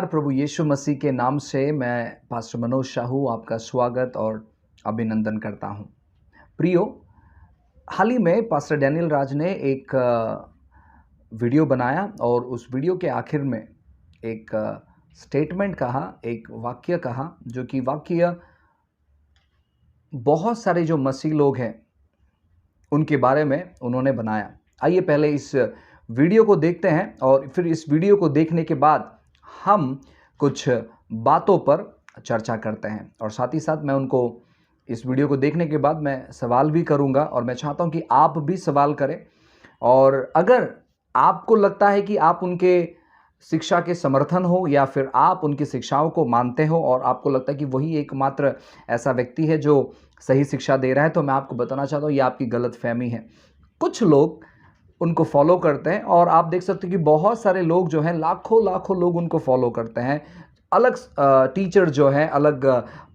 प्रभु यीशु मसीह के नाम से मैं पास्टर मनोज शाहू आपका स्वागत और अभिनंदन करता हूं। प्रियो, हाल ही में पास्टर डैनियल राज ने एक वीडियो बनाया और उस वीडियो के आखिर में एक स्टेटमेंट कहा, एक वाक्य कहा, जो कि वाक्य बहुत सारे जो मसीह लोग हैं उनके बारे में उन्होंने बनाया। आइए पहले इस वीडियो को देखते हैं और फिर इस वीडियो को देखने के बाद हम कुछ बातों पर चर्चा करते हैं और साथ ही साथ मैं उनको इस वीडियो को देखने के बाद मैं सवाल भी करूंगा और मैं चाहता हूं कि आप भी सवाल करें। और अगर आपको लगता है कि आप उनके शिक्षा के समर्थन हो या फिर आप उनकी शिक्षाओं को मानते हो और आपको लगता है कि वही एकमात्र ऐसा व्यक्ति है जो सही शिक्षा दे रहा है, तो मैं आपको बताना चाहता हूँ ये आपकी गलतफहमी है। कुछ लोग उनको फॉलो करते हैं और आप देख सकते हो कि बहुत सारे लोग जो हैं, लाखों लाखों लोग उनको फॉलो करते हैं। अलग टीचर जो हैं, अलग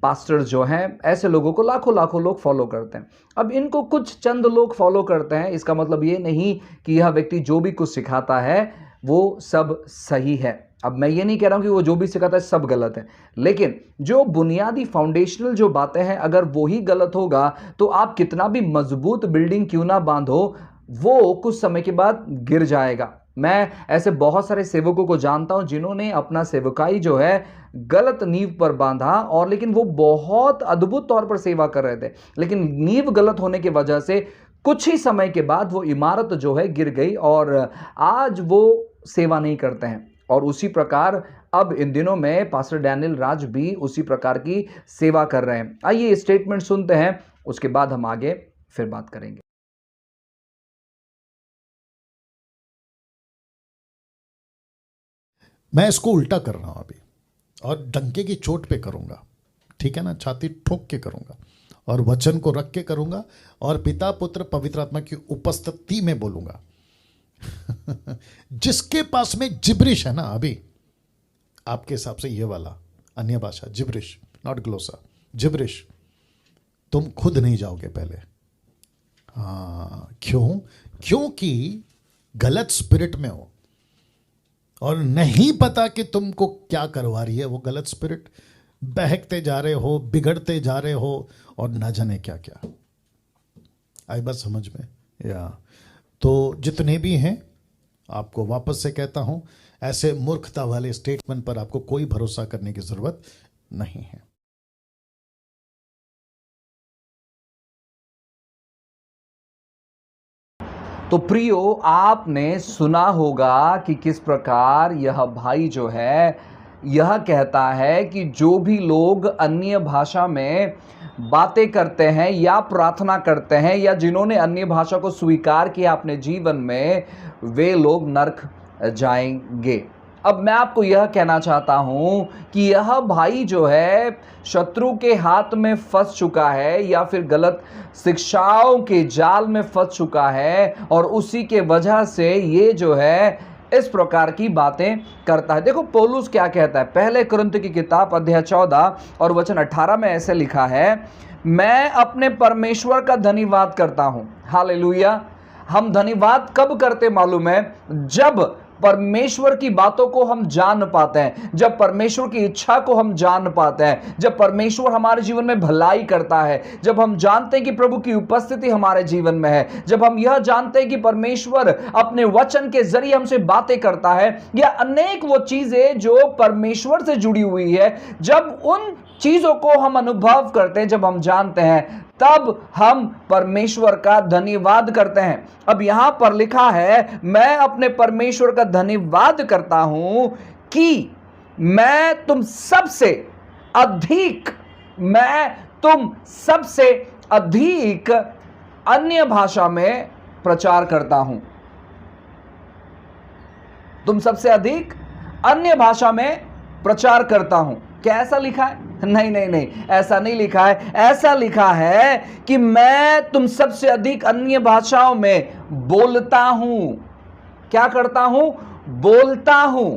पास्टर जो हैं, ऐसे लोगों को लाखों लाखों लोग फॉलो करते हैं। अब इनको कुछ चंद लोग फॉलो करते हैं, इसका मतलब ये नहीं कि यह व्यक्ति जो भी कुछ सिखाता है वो सब सही है। अब मैं ये नहीं कह रहा हूँ कि वो जो भी सिखाता है सब गलत है, लेकिन जो बुनियादी फाउंडेशनल जो बातें हैं, अगर वो ही गलत होगा तो आप कितना भी मजबूत बिल्डिंग क्यों ना बांधो, वो कुछ समय के बाद गिर जाएगा। मैं ऐसे बहुत सारे सेवकों को जानता हूं जिन्होंने अपना सेवकाई जो है गलत नींव पर बांधा, और लेकिन वो बहुत अद्भुत तौर पर सेवा कर रहे थे, लेकिन नींव गलत होने की वजह से कुछ ही समय के बाद वो इमारत जो है गिर गई और आज वो सेवा नहीं करते हैं। और उसी प्रकार अब इन दिनों में पास्टर डैनियल राज भी उसी प्रकार की सेवा कर रहे हैं। आइए स्टेटमेंट सुनते हैं, उसके बाद हम आगे फिर बात करेंगे। मैं इसको उल्टा कर रहा हूं अभी, और डंके की चोट पे करूंगा, ठीक है ना, छाती ठोक के करूंगा और वचन को रख के करूंगा और पिता पुत्र पवित्र आत्मा की उपस्थिति में बोलूंगा। जिसके पास में जिब्रिश है ना, अभी आपके हिसाब से ये वाला अन्य भाषा जिब्रिश, नॉट ग्लोसा, जिब्रिश, तुम खुद नहीं जाओगे पहले। क्यों? क्योंकि गलत स्पिरिट में हो और नहीं पता कि तुमको क्या करवा रही है वो गलत स्पिरिट। बहकते जा रहे हो, बिगड़ते जा रहे हो और न जाने क्या क्या। आई बात समझ में? या तो जितने भी हैं, आपको वापस से कहता हूं, ऐसे मूर्खता वाले स्टेटमेंट पर आपको कोई भरोसा करने की जरूरत नहीं है। तो प्रियो, आपने सुना होगा कि किस प्रकार यह भाई जो है यह कहता है कि जो भी लोग अन्य भाषा में बातें करते हैं या प्रार्थना करते हैं या जिन्होंने अन्य भाषा को स्वीकार किया अपने जीवन में, वे लोग नरक जाएंगे। अब मैं आपको यह कहना चाहता हूं कि यह भाई जो है शत्रु के हाथ में फंस चुका है या फिर गलत शिक्षाओं के जाल में फंस चुका है और उसी के वजह से ये जो है इस प्रकार की बातें करता है। देखो पौलुस क्या कहता है, पहले कुरिन्थ की किताब अध्याय 14 और वचन 18 में ऐसे लिखा है, मैं अपने परमेश्वर का धन्यवाद करता हूं। हालेलुया। हम धन्यवाद कब करते मालूम है? जब परमेश्वर की बातों को हम जान पाते हैं, जब परमेश्वर की इच्छा को हम जान पाते हैं, जब परमेश्वर हमारे जीवन में भलाई करता है, जब हम जानते हैं कि प्रभु की उपस्थिति हमारे जीवन में है, जब हम यह जानते हैं कि परमेश्वर अपने वचन के जरिए हमसे बातें करता है, या अनेक वो चीजें जो परमेश्वर से जुड़ी हुई है, जब उन चीजों को हम अनुभव करते हैं, जब हम जानते हैं, तब हम परमेश्वर का धन्यवाद करते हैं। अब यहां पर लिखा है, मैं अपने परमेश्वर का धन्यवाद करता हूं कि मैं तुम सबसे अधिक अन्य भाषा में प्रचार करता हूं। तुम सबसे अधिक अन्य भाषा में प्रचार करता हूं। क्या ऐसा लिखा है? नहीं, ऐसा नहीं लिखा है। ऐसा लिखा है कि मैं तुम सबसे अधिक अन्य भाषाओं में बोलता हूं। क्या करता हूं? बोलता हूं।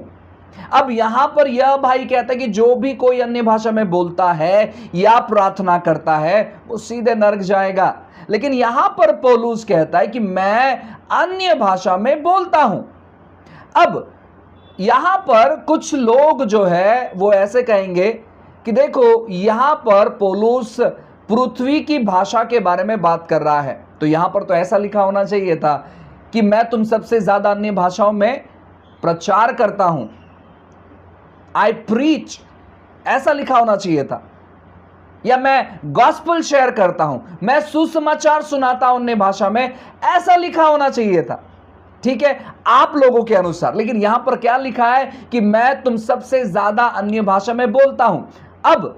अब यहां पर यह भाई कहता है कि जो भी कोई अन्य भाषा में बोलता है या प्रार्थना करता है वो सीधे नरक जाएगा। लेकिन यहां पर पौलुस कहता है कि मैं अन्य भाषा में बोलता हूं। अब यहां पर कुछ लोग जो है वो ऐसे कहेंगे कि देखो यहां पर पौलुस पृथ्वी की भाषा के बारे में बात कर रहा है, तो यहां पर तो ऐसा लिखा होना चाहिए था कि मैं तुम सबसे ज्यादा अन्य भाषाओं में प्रचार करता हूं, आई प्रीच, ऐसा लिखा होना चाहिए था। या मैं गॉस्पेल शेयर करता हूं, मैं सुसमाचार सुनाता हूं अन्य भाषा में, ऐसा लिखा होना चाहिए था। ठीक है, आप लोगों के अनुसार। लेकिन यहां पर क्या लिखा है कि मैं तुम सबसे ज्यादा अन्य भाषा में बोलता हूं। अब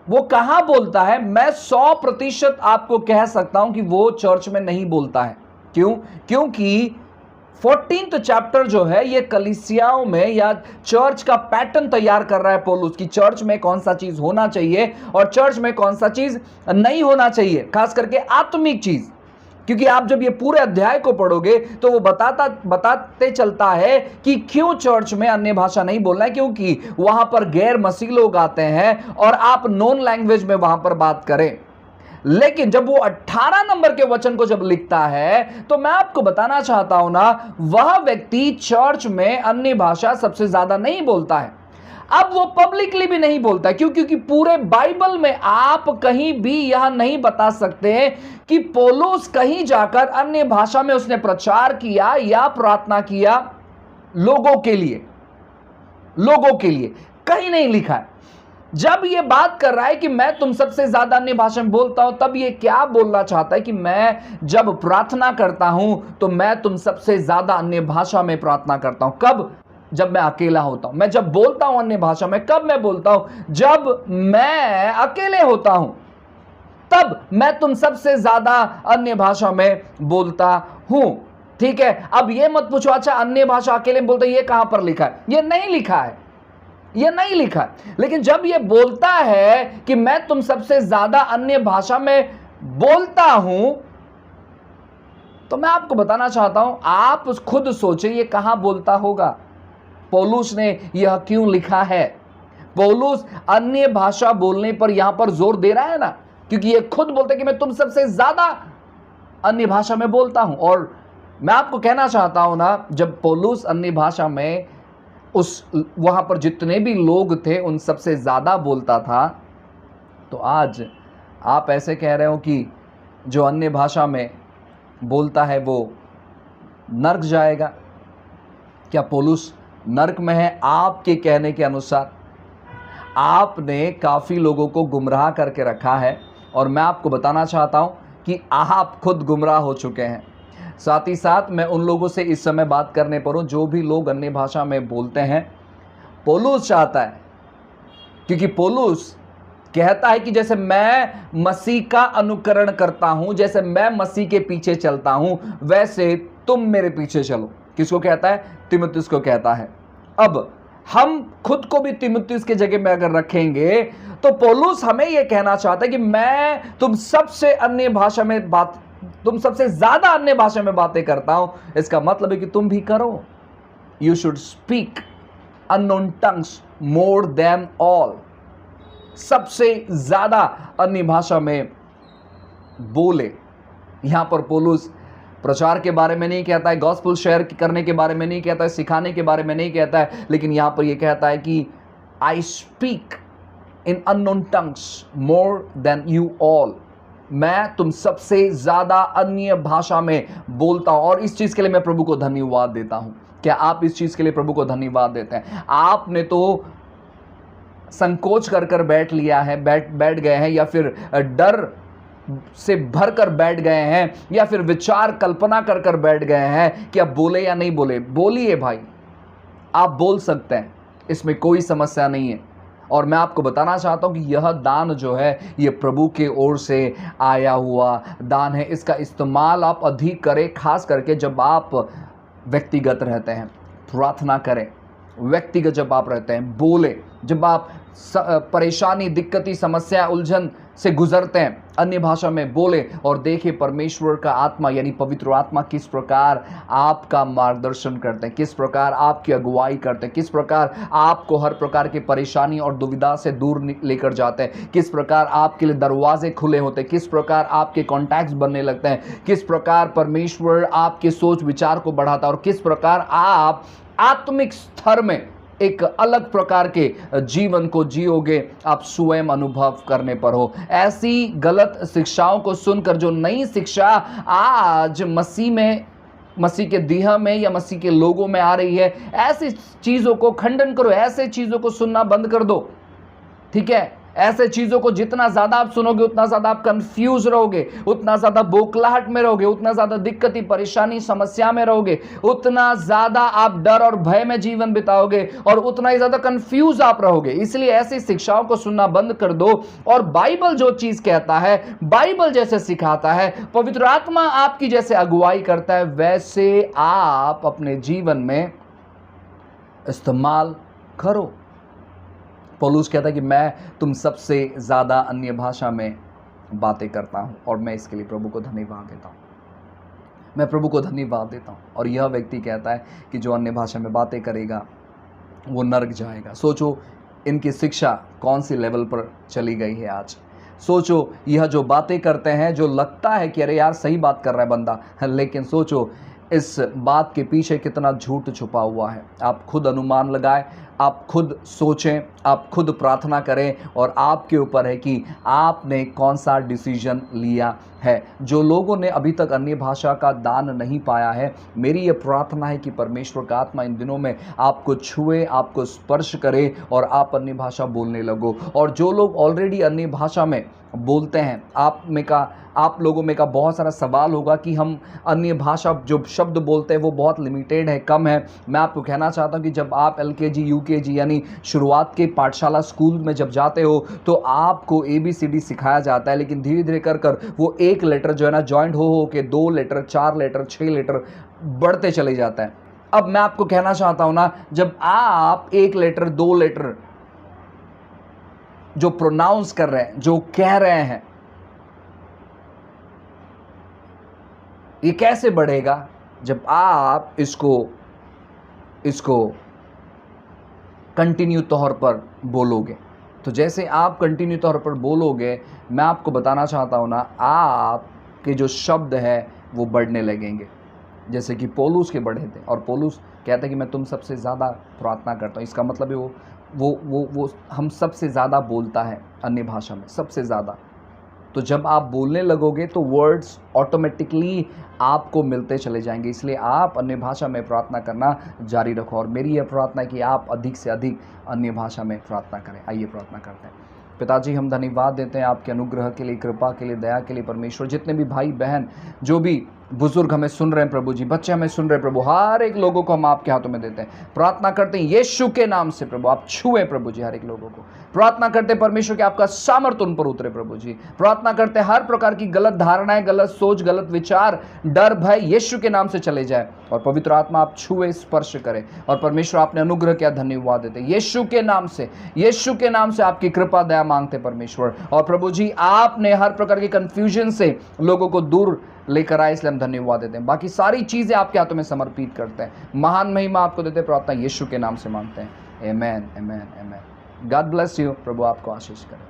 वो कहां बोलता है? मैं 100% आपको कह सकता हूं कि वो चर्च में नहीं बोलता है। क्यों? क्योंकि 14th चैप्टर जो है ये कलीसियाओं में या चर्च का पैटर्न तैयार कर रहा है पौलुस की चर्च में कौन सा चीज होना चाहिए और चर्च में कौन सा चीज नहीं होना चाहिए, खास करके आत्मिक चीज। क्योंकि आप जब ये पूरे अध्याय को पढ़ोगे तो वो बताते चलता है कि क्यों चर्च में अन्य भाषा नहीं बोलना है, क्योंकि वहां पर गैर मसीह लोग आते हैं और आप नॉन लैंग्वेज में वहां पर बात करें। लेकिन जब वो 18 नंबर के वचन को जब लिखता है तो मैं आपको बताना चाहता हूं ना, वह व्यक्ति चर्च में अन्य भाषा सबसे ज्यादा नहीं बोलता है। अब वो पब्लिकली भी नहीं बोलता। क्यों? क्योंकि पूरे बाइबल में आप कहीं भी यह नहीं बता सकते कि पौलुस कहीं जाकर अन्य भाषा में उसने प्रचार किया या प्रार्थना किया लोगों के लिए। लोगों के लिए कहीं नहीं लिखा है। जब ये बात कर रहा है कि मैं तुम सबसे ज्यादा अन्य भाषा में बोलता हूं, तब ये क्या बोलना चाहता है कि मैं जब प्रार्थना करता हूं तो मैं तुम सबसे ज्यादा अन्य भाषा में प्रार्थना करता हूं। कब? जब मैं अकेला होता हूं। मैं जब बोलता हूं अन्य भाषा में, कब मैं बोलता हूं? जब मैं अकेले होता हूं, तब मैं तुम सबसे ज्यादा अन्य भाषा में बोलता हूं। ठीक है, अब ये मत पूछो अच्छा अन्य भाषा अकेले में बोलते, ये कहां पर लिखा है? ये नहीं लिखा है, ये नहीं लिखा। लेकिन जब ये बोलता है कि मैं तुम सबसे ज्यादा अन्य भाषा में बोलता हूं, तो मैं आपको बताना चाहता हूं, आप खुद सोचे ये कहां बोलता होगा। पौलुस ने यह क्यों लिखा है? पौलुस अन्य भाषा बोलने पर यहां पर जोर दे रहा है ना, क्योंकि ये खुद बोलते कि मैं तुम सबसे ज्यादा अन्य भाषा में बोलता हूं। और मैं आपको कहना चाहता हूं ना, जब पौलुस अन्य भाषा में वहां पर जितने भी लोग थे उन सबसे ज्यादा बोलता था, तो आज आप ऐसे कह रहे हो कि जो अन्य भाषा में बोलता है वो नर्क जाएगा। क्या पौलुस नर्क में है? आपके कहने के अनुसार आपने काफी लोगों को गुमराह करके रखा है और मैं आपको बताना चाहता हूं कि आप खुद गुमराह हो चुके हैं। साथ ही साथ मैं उन लोगों से इस समय बात करने पर हूं जो भी लोग अन्य भाषा में बोलते हैं। पौलुस चाहता है, क्योंकि पौलुस कहता है कि जैसे मैं मसीह का अनुकरण करता हूं, जैसे मैं मसीह के पीछे चलता हूं, वैसे तुम मेरे पीछे चलो। किसको कहता है? तीमुथियुस को कहता है। अब हम खुद को भी तीमुथियुस की जगह में अगर रखेंगे तो पौलुस हमें यह कहना चाहता है कि मैं तुम सबसे ज्यादा अन्य भाषा में बातें करता हूं। इसका मतलब है कि तुम भी करो। You should speak unknown tongues more than all. सबसे ज्यादा अन्य भाषा में बोले। यहां पर पौलुस प्रचार के बारे में नहीं कहता है, गॉस्पेल शेयर करने के बारे में नहीं कहता है, सिखाने के बारे में नहीं कहता है, लेकिन यहां पर यह कहता है कि I speak in unknown tongues more than you all. मैं तुम सबसे ज्यादा अन्य भाषा में बोलता हूं। और इस चीज के लिए मैं प्रभु को धन्यवाद देता हूं। क्या आप इस चीज के लिए प्रभु को धन्यवाद देते हैं? आपने तो संकोच कर बैठ लिया है, बैठ गए हैं, या फिर डर से भरकर बैठ गए हैं, या फिर विचार कल्पना कर बैठ गए हैं कि अब बोले या नहीं बोले। बोलिए भाई, आप बोल सकते हैं, इसमें कोई समस्या नहीं है। और मैं आपको बताना चाहता हूं कि यह दान जो है ये प्रभु के ओर से आया हुआ दान है। इसका इस्तेमाल आप अधिक करें, खास करके जब आप व्यक्तिगत रहते हैं, प्रार्थना करें। व्यक्तिगत जब आप रहते हैं, बोले। जब आप परेशानी, दिक्कती, समस्या, उलझन से गुजरते हैं, अन्य भाषा में बोले और देखिए परमेश्वर का आत्मा यानी पवित्र आत्मा किस प्रकार आपका मार्गदर्शन करते हैं, किस प्रकार आपकी अगुवाई करते हैं, किस प्रकार आपको हर प्रकार की परेशानी और दुविधा से दूर लेकर जाते हैं, किस प्रकार आपके लिए दरवाजे खुले होते हैं, किस प्रकार आपके कॉन्टैक्ट्स बनने लगते हैं, किस प्रकार परमेश्वर आपके सोच विचार को बढ़ाता है और किस प्रकार आप आत्मिक स्तर में एक अलग प्रकार के जीवन को जियोगे, आप स्वयं अनुभव करने पर हो। ऐसी गलत शिक्षाओं को सुनकर, जो नई शिक्षा आज मसीह के देह में या मसीह के लोगों में आ रही है, ऐसी चीजों को खंडन करो, ऐसे चीजों को सुनना बंद कर दो। ठीक है, ऐसे चीजों को जितना ज्यादा आप सुनोगे उतना ज्यादा आप कंफ्यूज रहोगे, उतना ज्यादा बोखलाहट में रहोगे, उतना ज्यादा दिक्कती, परेशानी, समस्या में रहोगे, उतना ज्यादा आप डर और भय में जीवन बिताओगे और उतना ही ज्यादा कंफ्यूज आप रहोगे। इसलिए ऐसी शिक्षाओं को सुनना बंद कर दो और बाइबल जो चीज कहता है, बाइबल जैसे सिखाता है, पवित्र आत्मा आपकी जैसे अगुवाई करता है, वैसे आप अपने जीवन में इस्तेमाल करो। पौलुस कहता है कि मैं तुम सबसे ज़्यादा अन्य भाषा में बातें करता हूँ और मैं इसके लिए प्रभु को धन्यवाद देता हूँ, मैं प्रभु को धन्यवाद देता हूँ। और यह व्यक्ति कहता है कि जो अन्य भाषा में बातें करेगा वो नरक जाएगा। सोचो इनकी शिक्षा कौन सी लेवल पर चली गई है आज। सोचो यह जो बातें करते हैं, जो लगता है कि अरे यार सही बात कर रहा है बंदा, लेकिन सोचो इस बात के पीछे कितना झूठ छुपा हुआ है। आप खुद अनुमान लगाएं, आप खुद सोचें, आप खुद प्रार्थना करें और आपके ऊपर है कि आपने कौन सा डिसीजन लिया है। जो लोगों ने अभी तक अन्य भाषा का दान नहीं पाया है, मेरी ये प्रार्थना है कि परमेश्वर का आत्मा इन दिनों में आपको छुए, आपको स्पर्श करे और आप अन्य भाषा बोलने लगो। और जो लोग ऑलरेडी अन्य भाषा में बोलते हैं, आप लोगों में का बहुत सारा सवाल होगा कि हम अन्य भाषा जो शब्द बोलते हैं वो बहुत लिमिटेड है, कम है। मैं आपको कहना चाहता हूँ कि जब आप LKG UKG यानी शुरुआत के पाठशाला स्कूल में जब जाते हो तो आपको ABCD सिखाया जाता है, लेकिन धीरे धीरे कर वो एक लेटर जो है ना जॉइंट हो के 2 लेटर, 4 लेटर, 6 लेटर बढ़ते चले जाता है। अब मैं आपको कहना चाहता हूँ ना, जब आप 1 लेटर 2 लेटर जो प्रोनाउंस कर रहे हैं, जो कह रहे हैं, ये कैसे बढ़ेगा जब आप इसको कंटिन्यू तौर पर बोलोगे। तो जैसे आप कंटिन्यू तौर पर बोलोगे, मैं आपको बताना चाहता हूँ ना, आपके जो शब्द है वो बढ़ने लगेंगे, जैसे कि पौलुस के बढ़े थे। और पौलुस कहता है कि मैं तुम सबसे ज़्यादा प्रार्थना करता हूँ। इसका मतलब है वो हम सबसे ज़्यादा बोलता है अन्य भाषा में, सबसे ज़्यादा। तो जब आप बोलने लगोगे तो वर्ड्स ऑटोमेटिकली आपको मिलते चले जाएंगे। इसलिए आप अन्य भाषा में प्रार्थना करना जारी रखो। और मेरी यह प्रार्थना है कि आप अधिक से अधिक अन्य भाषा में प्रार्थना करें। आइए प्रार्थना करते हैं। पिताजी, हम धन्यवाद देते हैं आपके अनुग्रह के लिए, कृपा के लिए, दया के लिए। परमेश्वर, जितने भी भाई बहन, जो भी बुजुर्ग हमें सुन रहे हैं प्रभु जी, बच्चे हमें सुन रहे हैं प्रभु, हर एक लोगों को हम आपके हाथों में देते हैं। प्रार्थना करते हैं यीशु के नाम से प्रभु, आप छुए प्रभु जी हर एक लोगों को। प्रार्थना करते हैं परमेश्वर कि आपका सामर्थ्य उन पर उतरे प्रभु जी। प्रार्थना करते हैं हर प्रकार की गलत धारणाएं, गलत सोच, गलत विचार, डर, भय यीशु के नाम से चले जाए और पवित्र आत्मा आप छुए, स्पर्श करें। और परमेश्वर, आपने अनुग्रह किया, धन्यवाद देते हैं यीशु के नाम से। यीशु के नाम से आपकी कृपा दया मांगते परमेश्वर। और प्रभु जी, आपने हर प्रकार के कंफ्यूजन से लोगों को दूर लेकर आए, इसलिए हम धन्यवाद देते हैं। बाकी सारी चीजें आपके हाथों में समर्पित करते हैं। महान महिमा आपको देते, प्रार्थना यीशु के नाम से मांगते हैं। आमेन, आमेन, आमेन। God bless you. प्रभु आपको आशीष करे।